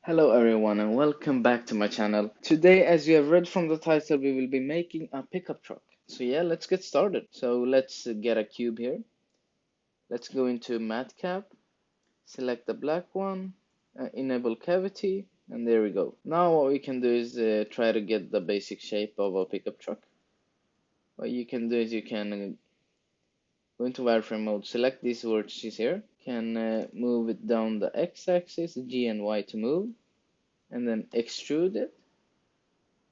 Hello everyone and welcome back to my channel. Today, as you have read from the title, we will be making a pickup truck. So yeah, let's get started. So let's get a cube here. Let's go into Matcap, select the black one, enable cavity, and there we go. Now what we can do is try to get the basic shape of a pickup truck. What you can do is you can go into wireframe mode, select these vertices here, can move it down the x-axis, G and Y to move, and then extrude it.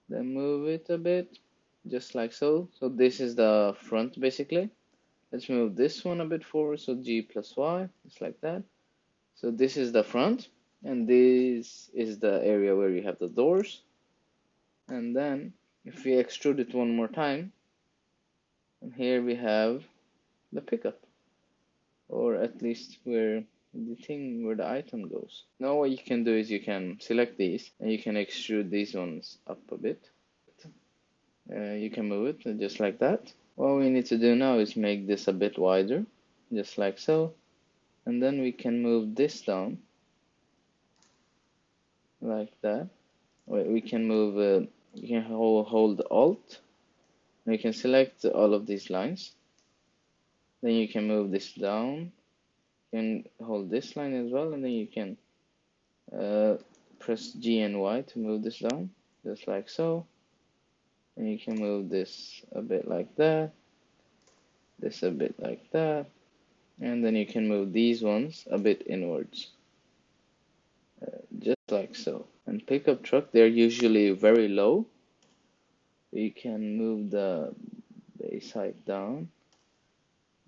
Then move it a bit, just like so. So this is the front basically. Let's move this one a bit forward, so G plus Y, just like that. So this is the front, and this is the area where you have the doors. And then if we extrude it one more time, and here we have the pickup, or at least where the item goes. Now what you can do is you can select these, and you can extrude these ones up a bit. You can move it just like that. What we need to do now is make this a bit wider, just like so, and then we can move this down, like that. We can move, you can hold Alt, and you can select all of these lines. Then you can move this down, you can hold this line as well, and then you can press G and Y to move this down, just like so. And you can move this a bit like that, this a bit like that. And then you can move these ones a bit inwards, just like so. And pickup truck, they're usually very low. You can move the base height down,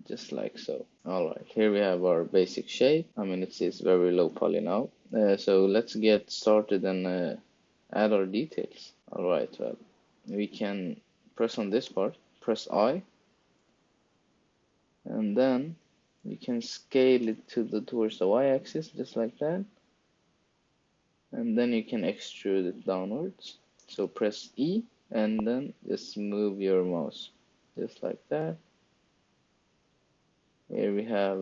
just like so. Alright, here we have our basic shape. I mean, it is very low poly now. So let's get started and add our details. Alright, well, we can press on this part, press I, and then you can scale it towards the y-axis, just like that. And then you can extrude it downwards. So press E and then just move your mouse, just like that. Here we have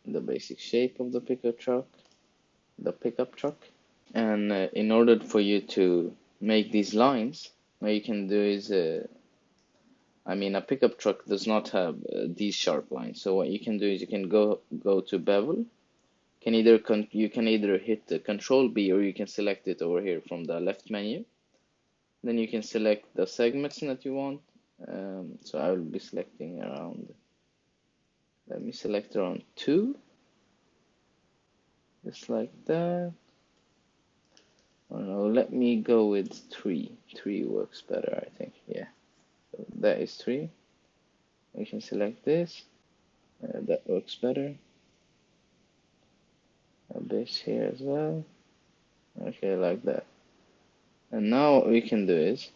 the basic shape of the pickup truck, And in order for you to make these lines, what you can do is, I mean, a pickup truck does not have these sharp lines. So what you can do is you can go to bevel. You can either hit the Control B, or you can select it over here from the left menu. Then you can select the segments that you want. So I will be selecting around, let me select around 2, just like that. I don't know, let me go with 3. 3 works better, I think. Yeah, so that is 3. We can select this. That works better. A bit here as well. Okay, like that. And now what we can do is,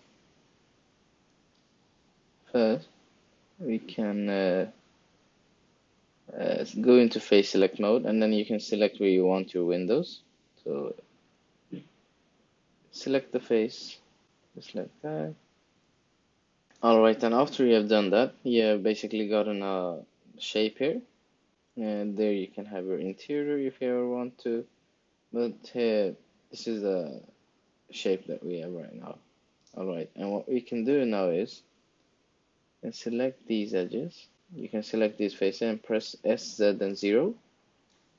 first, we can go into face select mode, and then you can select where you want your windows. So select the face, just like that. Alright, and after you have done that, you have basically gotten a shape here. And there you can have your interior if you ever want to. But this is the shape that we have right now. Alright, and what we can do now is, select these edges. You can select these faces and press S, Z, and 0.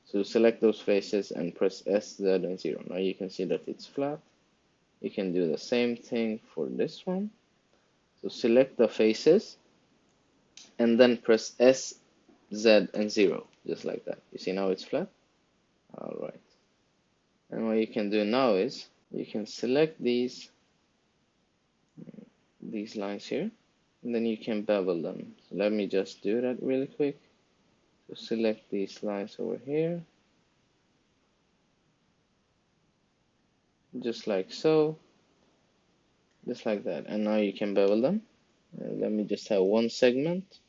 So select those faces and press S, Z, and 0. Now you can see that it's flat. You can do the same thing for this one. So select the faces and then press S, Z, and 0, just like that. You see now it's flat? Alright. And what you can do now is, you can select these lines here, and then you can bevel them. So let me just do that really quick. So select these lines over here, just like so, just like that. And now you can bevel them. Let me just have one segment.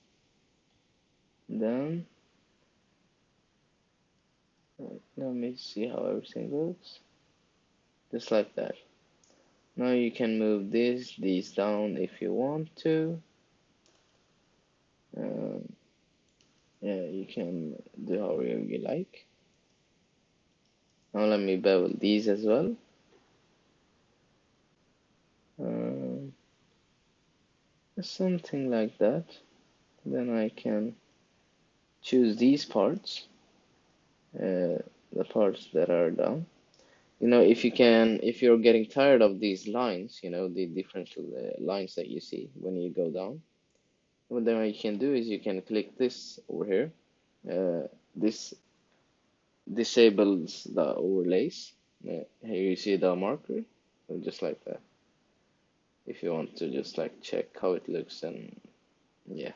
Then let me see how everything looks, just like that. Now you can move these down if you want to. Yeah, you can do however you like. Now let me bevel these as well. something like that. Then I can choose these parts, the parts that are down. You know, if you're getting tired of these lines, you know, the different lines that you see when you go down, what then you can do is you can click this over here. This disables the overlays. Here you see the marker, so just like that. If you want to just like check how it looks, and yeah.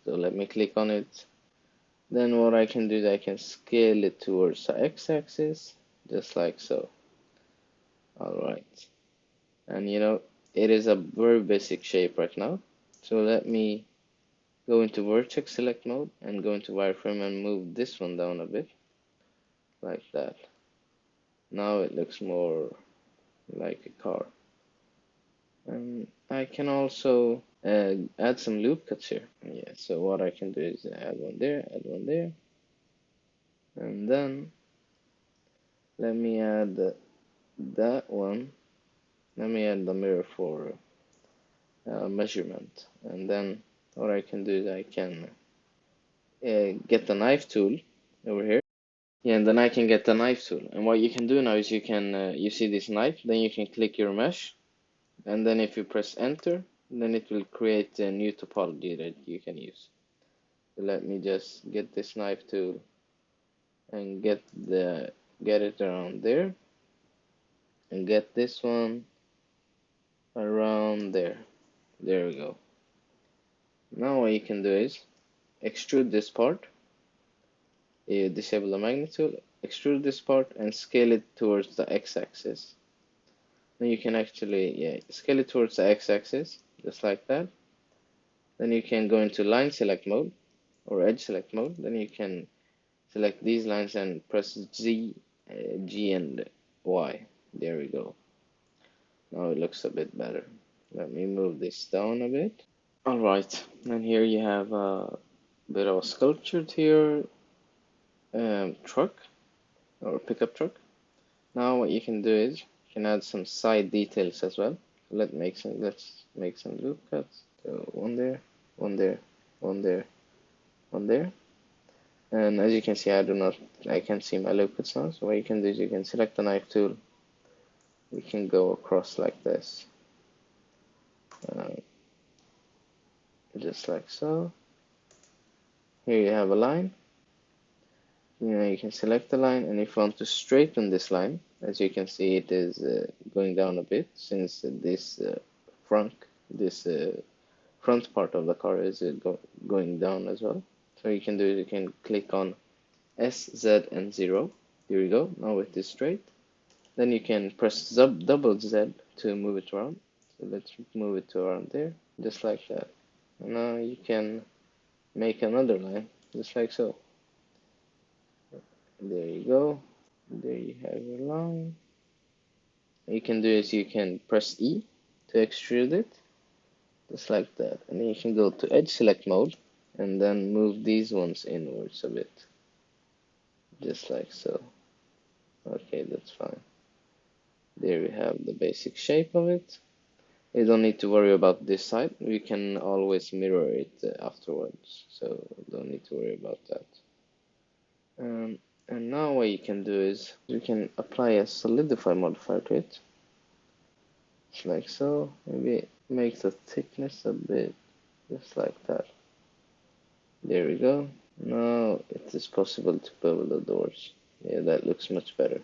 So let me click on it. Then what I can do is I can scale it towards the x-axis, just like so. Alright. And you know, it is a very basic shape right now. So let me go into vertex select mode and go into wireframe and move this one down a bit, like that. Now it looks more like a car. And I can also add some loop cuts here. Yeah, so what I can do is add one there, and then let me add that one. Let me add the mirror for measurement, and then what I can do is I can get the knife tool over here. Yeah, and then I can get the knife tool. And what you can do now is you can you see this knife, then you can click your mesh, and then if you press enter, then it will create a new topology that you can use. So let me just get this knife tool and get it around there, and get this one around there. There we go. Now what you can do is extrude this part. You disable the magnet tool, extrude this part, and scale it towards the x-axis. Then you can actually scale it towards the x-axis, just like that. Then you can go into line select mode or edge select mode. Then you can select these lines and press Z, G, and Y. There we go. Now it looks a bit better. Let me move this down a bit. Alright, and here you have a bit of a sculptured here truck or pickup truck. Now what you can do is you can add some side details as well. Let's make some loop cuts. So one there, one there, one there, one there. And as you can see, I can't see my loop cuts now. So what you can do is you can select the knife tool. You can go across like this, just like so. Here you have a line. You know, you can select the line, and if you want to straighten this line, as you can see, it is going down a bit since this front part of the car is going down as well. So you can do is you can click on S, Z, and 0. Here we go. Now it is straight. Then you can press double Z to move it around. So let's move it to around there, just like that. And now you can make another line, just like so. There you go. There you have your line. What you can do is you can press E to extrude it, just like that. And then you can go to edge select mode and then move these ones inwards a bit, just like so. Okay, that's fine. There we have the basic shape of it. You don't need to worry about this side. We can always mirror it afterwards, so don't need to worry about that. And now what you can do is you can apply a solidify modifier to it, just like so. Maybe make the thickness a bit, just like that. There we go. Now it is possible to bevel the doors. Yeah, that looks much better.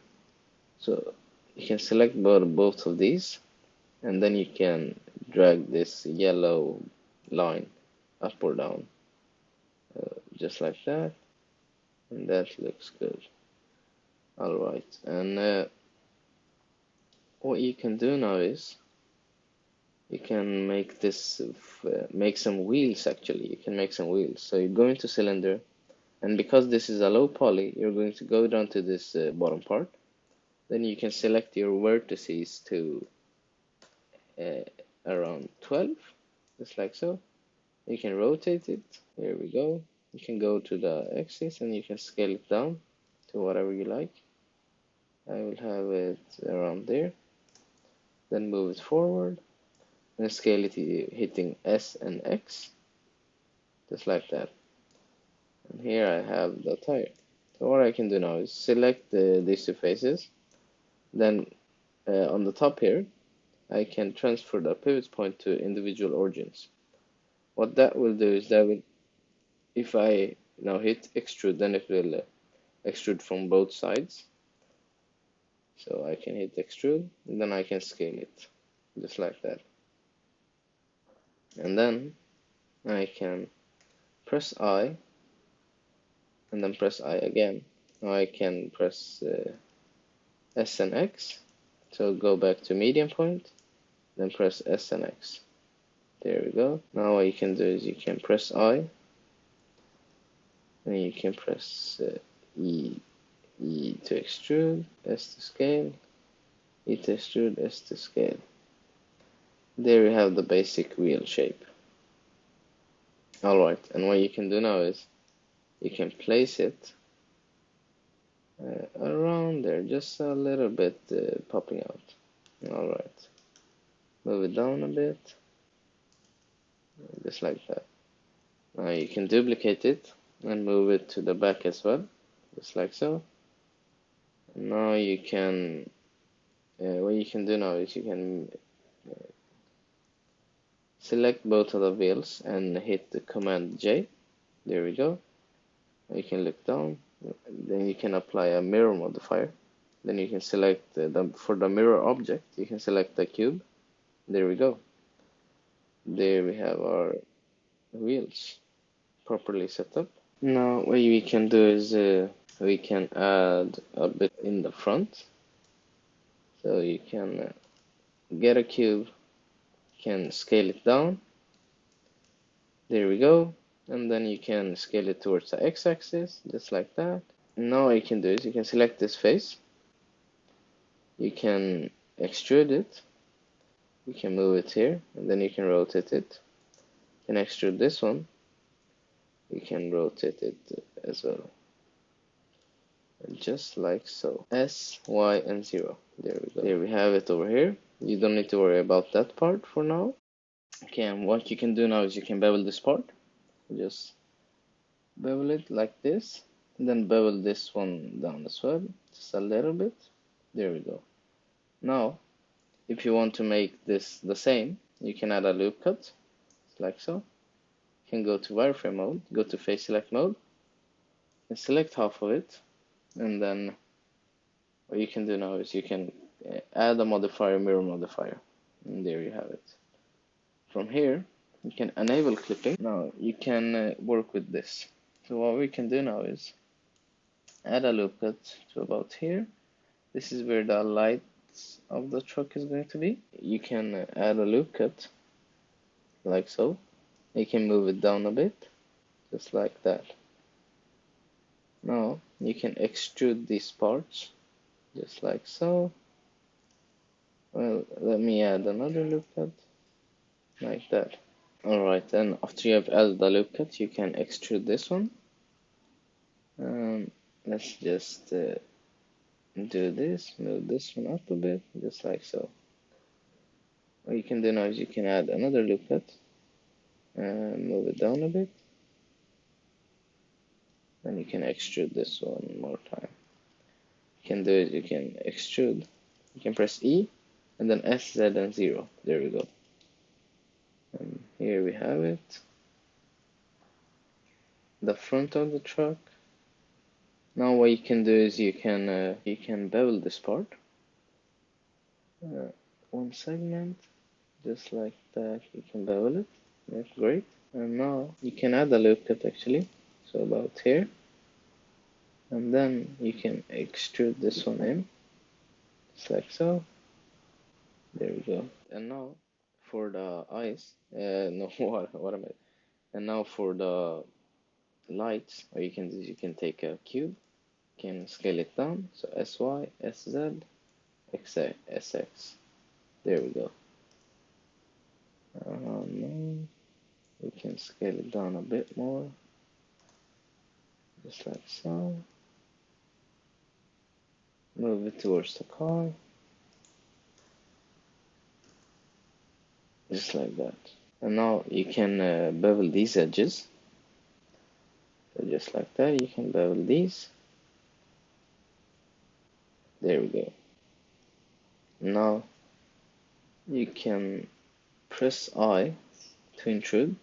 So you can select both of these, and then you can drag this yellow line up or down, just like that, and that looks good. Alright, and what you can do now is you can make this make some wheels. Actually, you can make some wheels. So you go into cylinder, and because this is a low poly, you're going to go down to this bottom part. Then you can select your vertices to around 12, just like so. You can rotate it. Here we go. You can go to the axis and you can scale it down to whatever you like. I will have it around there. Then move it forward. and scale it hitting S and X, just like that. And here I have the tire. So what I can do now is select these two faces. Then on the top here, I can transfer the pivot point to individual origins. What that will do is that will, if I now hit extrude, then it will extrude from both sides. So I can hit extrude, and then I can scale it, just like that. And then I can press I, and then press I again. Now I can press S and X. So go back to median point, then press S and X. There we go. Now what you can do is you can press I, and you can press E to extrude, S to scale, E to extrude, S to scale. There we have the basic wheel shape. Alright, and what you can do now is you can place it around there, just a little bit popping out. Alright, move it down a bit, just like that. Now you can duplicate it and move it to the back as well, just like so. Now you can, what you can do now is you can select both of the wheels and hit the Command J. There we go. You can look down, then you can apply a mirror modifier. Then you can select for the mirror object, you can select the cube. There we go. There we have our wheels properly set up. Now what we can do is we can add a bit in the front. So you can get a cube, can scale it down. There we go. And then you can scale it towards the x-axis, just like that. Now what you can do is you can select this face. You can extrude it. You can move it here, and then you can rotate it. You can extrude this one. You can rotate it as well. And just like so. S, Y, and 0. There we go. There we have it over here. You don't need to worry about that part for now. Okay, and what you can do now is you can bevel this part. Just bevel it like this, and then bevel this one down as well, just a little bit. There we go. Now, if you want to make this the same, you can add a loop cut, like so. You can go to wireframe mode, go to face select mode, and select half of it, and then what you can do now is you can add a modifier, mirror modifier, and there you have it. From here, you can enable clipping. Now you can work with this. So what we can do now is add a loop cut to about here. This is where the lights of the truck is going to be. You can add a loop cut like so. You can move it down a bit, just like that. Now you can extrude these parts, just like so. Well, let me add another loop cut, like that. Alright, then after you have added the loop cut, you can extrude this one. Let's just do this, move this one up a bit, just like so. What you can do now is you can add another loop cut and move it down a bit. Then you can extrude this one more time. You can do is you can extrude. You can press E and then S, Z, and 0. There we go. And here we have it. The front of the truck. Now what you can do is you can bevel this part. One segment, just like that. You can bevel it. That's great. And now you can add a loop cut actually. So about here. And then you can extrude this one in, just like so. There we go. And now for the eyes, no, what am I? And now for the lights, what you can do is you can take a cube, can scale it down, so SY, SZ, SX. There we go. Now we can scale it down a bit more, just like so. Move it towards the car. just like that. And now you can bevel these edges. So just like that, you can bevel these. There we go. Now you can press I to intrude,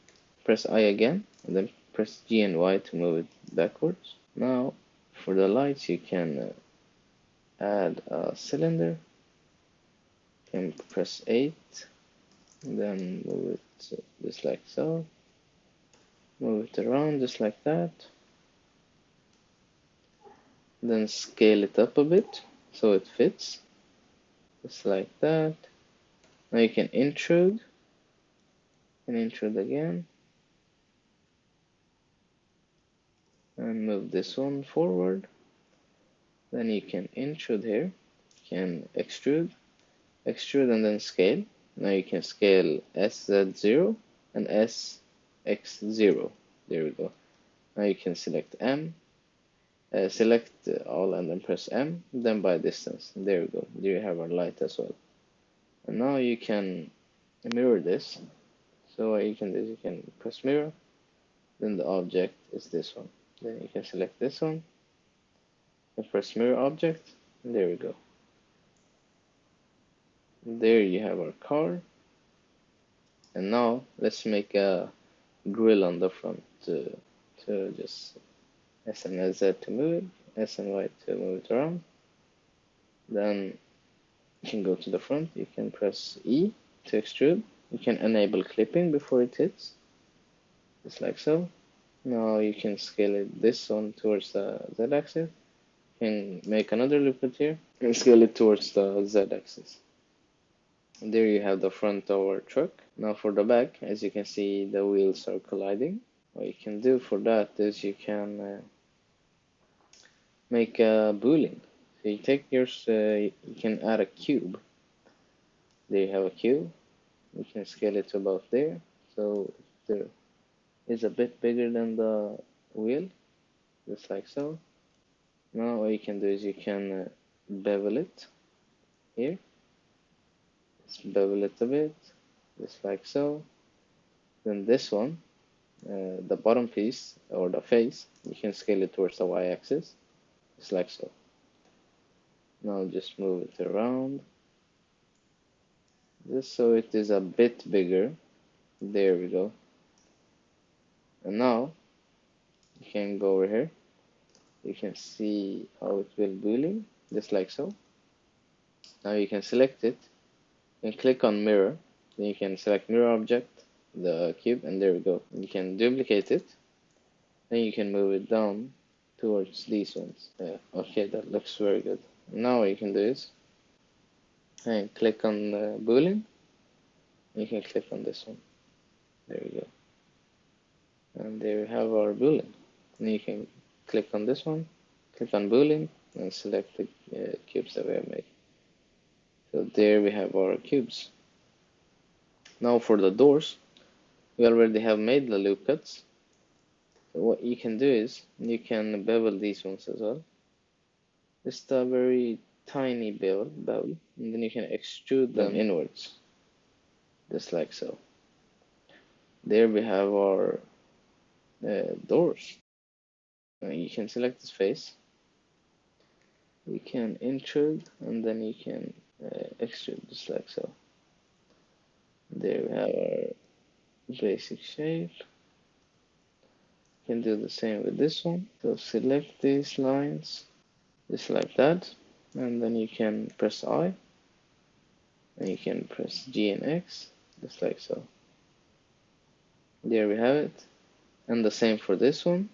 press I again, and then press G and Y to move it backwards. Now for the lights, you can add a cylinder. You can press 8, and then move it just like so. Move it around just like that. Then scale it up a bit so it fits, just like that. Now you can intrude and intrude again, and move this one forward. Then you can intrude here, you can extrude, extrude, and then scale. Now you can scale SZ0 and SX0. There we go. Now you can select M, select all, and then press M, then by distance. There we go. There you have our light as well. And now you can mirror this. So what you can do is you can press mirror, then the object is this one. Then you can select this one and press mirror object, and there we go. There you have our car. And now let's make a grill on the front to just S and Z to move it, S and Y to move it around. Then you can go to the front, you can press E to extrude. You can enable clipping before it hits, just like so. Now you can scale it this one towards the Z axis. You can make another loop here and scale it towards the Z axis. There you have the front of our truck. Now for the back, as you can see, the wheels are colliding. What you can do for that is you can make a boolean. So you take yours, you can add a cube. There you have a cube. You can scale it to about there. So there is a bit bigger than the wheel, just like so. Now what you can do is you can bevel it here. Just bevel it a bit, just like so. Then this one, the bottom piece or the face, you can scale it towards the y-axis, just like so. Now just move it around, just so it is a bit bigger. There we go. And now you can go over here. You can see how it will boolean, just like so. Now you can select it and click on mirror. Then you can select mirror object, the cube, and there we go. You can duplicate it. Then you can move it down towards these ones. Yeah, okay, that looks very good. Now what you can do is and click on the boolean. You can click on this one. There we go. And there we have our boolean. And you can click on this one, click on boolean, and select the cubes that we have made. So there we have our cubes. Now for the doors, we already have made the loop cuts. So what you can do is you can bevel these ones as well. Just a very tiny bevel, and then you can extrude them inwards, just like so. There we have our doors. You can select this face. You can intrude, and then you can extrude, just like so. There we have our basic shape. You can do the same with this one. So select these lines, just like that, and then you can press I, and you can press G and X, just like so. There we have it. And the same for this one.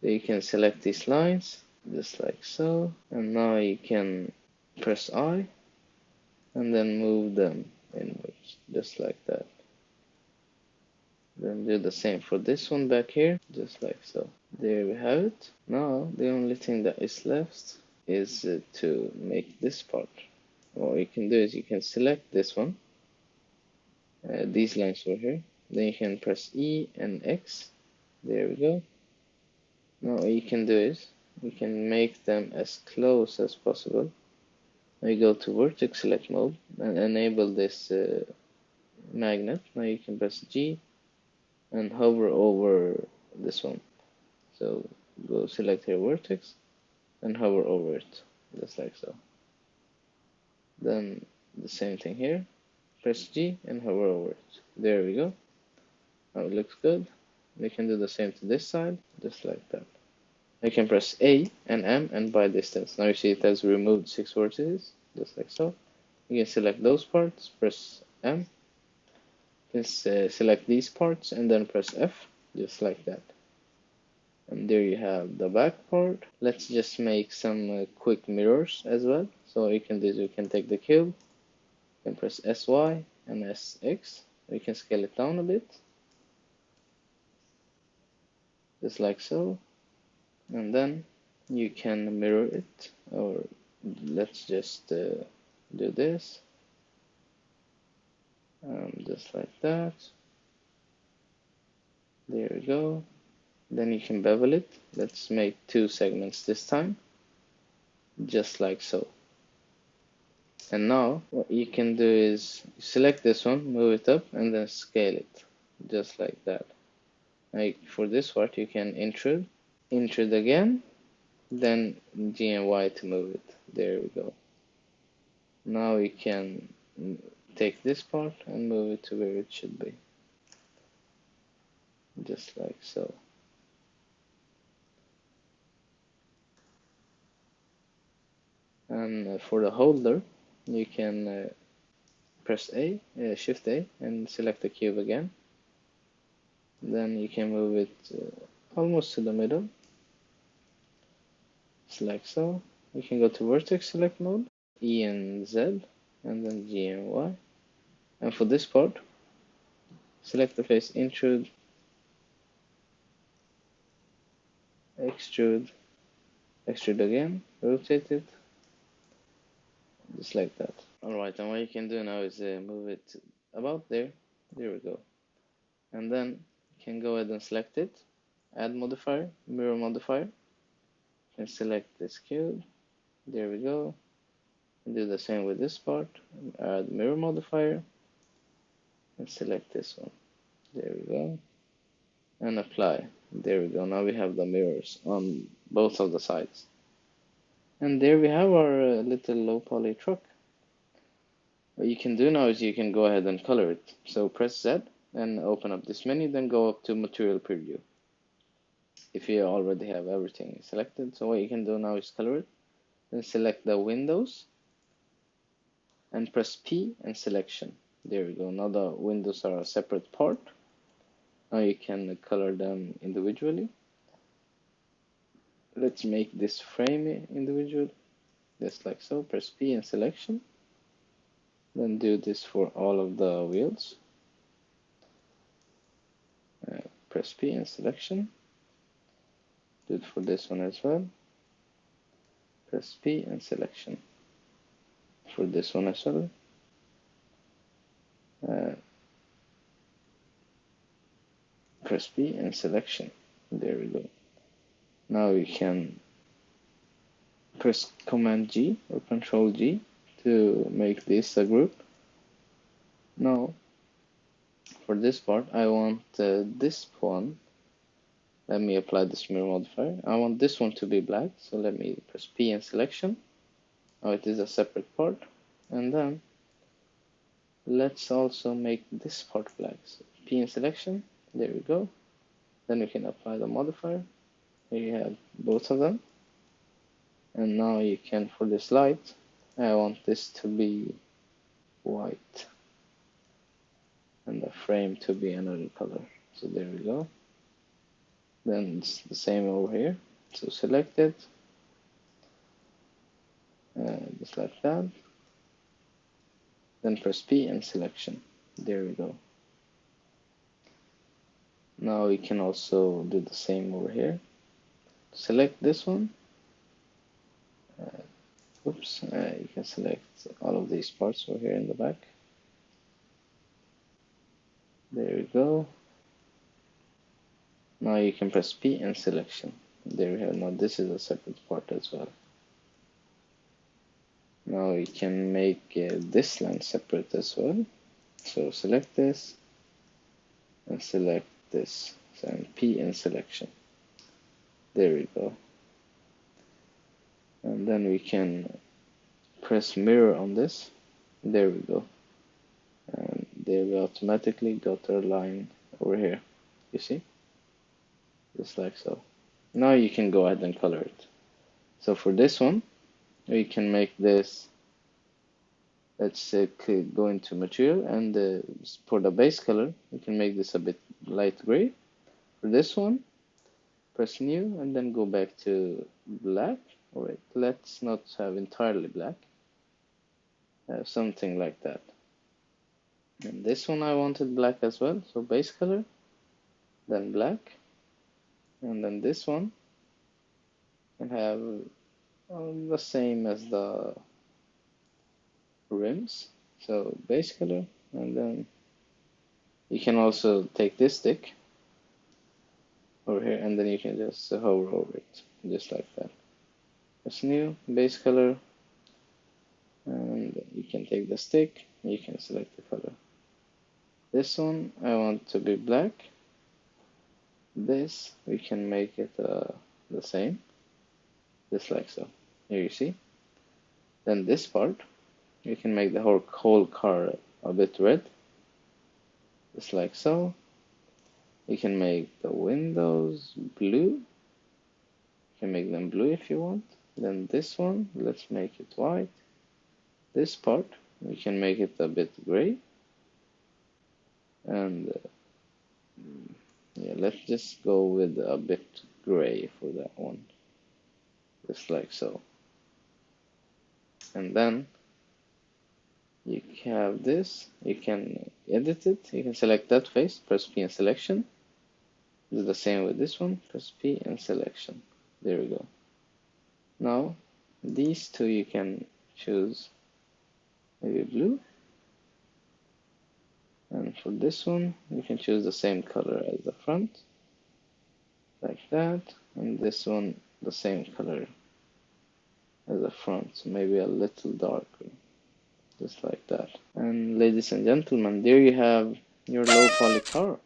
Then you can select these lines, just like so, and now you can press I, and then move them inwards, just like that. Then do the same for this one back here, just like so. There we have it. Now the only thing that is left is to make this part. What you can do is you can select this one, these lines over here. Then you can press E and X. There we go. Now what you can do is you can make them as close as possible. Now you go to vertex select mode and enable this magnet. Now you can press G and hover over this one. So go select your vertex and hover over it, just like so. Then the same thing here. Press G and hover over it. There we go. Now it looks good. We can do the same to this side, just like that. You can press A and M and by distance. Now you see it has removed 6 vertices, just like so. You can select those parts, press M. You can select these parts and then press F, just like that. And there you have the back part. Let's just make some quick mirrors as well. So what you can do is you can take the cube, you can press SY and SX. You can scale it down a bit, just like so. And then you can mirror it, or let's just do this, just like that. There we go. Then you can bevel it. Let's make 2 segments this time, just like so. And now what you can do is select this one, move it up, and then scale it, just like that. Like for this part, you can intrude again, then G and Y to move it. There we go. Now we can take this part and move it to where it should be, just like so. And for the holder, you can press Shift A, and select the cube again. Then you can move it almost to the middle, like so. You can go to vertex select mode, E and Z, and then G and Y. And for this part, select the face, intrude, extrude, extrude again, rotate it, just like that. Alright, and what you can do now is move it about there. There we go. And then you can go ahead and select it, add modifier, mirror modifier, and select this cube. There we go. And do the same with this part, add mirror modifier, and select this one. There we go. And apply. There we go. Now we have the mirrors on both of the sides. And there we have our little low poly truck. What you can do now is you can go ahead and color it. So press Z and open up this menu, then go up to material preview if you already have everything selected. So what you can do now is color it, then select the windows and press P and selection. There we go. Now the windows are a separate part. Now you can color them individually. Let's make this frame individual, just like so. Press P and selection. Then do this for all of the wheels. Press P and selection. Do it for this one as well. Press P and selection. For this one as well. Press P and selection. There we go. Now you can press Command G or Control G to make this a group. Now for this part, I want this one. Let me apply this mirror modifier. I want this one to be black, so let me press P and selection. Now it is a separate part. And then let's also make this part black. So P and selection, there we go. Then we can apply the modifier. Here you have both of them. And now you can, for this light, I want this to be white. And the frame to be another color. So there we go. Then it's the same over here. So select it, just like that. Then press P and selection. There we go. Now we can also do the same over here. Select this one. You can select all of these parts over here in the back. There we go. Now you can press P and selection. There we have. Now this is a separate part as well. Now we can make this line separate as well. So select this and select this, and P in selection. There we go. And then we can press mirror on this. There we go. And there we automatically got our line over here. You see? Just like so. Now you can go ahead and color it. So for this one, we can make this, let's go into material, and for the base color, we can make this a bit light gray. For this one, press new and then go back to black. Alright, let's not have entirely black. Have something like that. And this one I wanted black as well, so base color, then black, and then this one can have the same as the rims, so base color, and then you can also take this stick over here and then you can just hover over it, just like that. It's new, base color, and you can take the stick, you can select the color. This one I want to be black. This we can make it the same, just like so. Here you see. Then this part, you can make the whole car a bit red, just like so. You can make the windows blue. You can make them blue if you want. Then this one, let's make it white. This part, we can make it a bit gray. And yeah, let's just go with a bit gray for that one, just like so. And then you have this, you can edit it, you can select that face, press P in selection. Do the same with this one, press P in selection. There we go. Now, these two you can choose maybe blue. And for this one, you can choose the same color as the front, like that. And this one, the same color as the front, so maybe a little darker, just like that. And ladies and gentlemen, there you have your low poly car.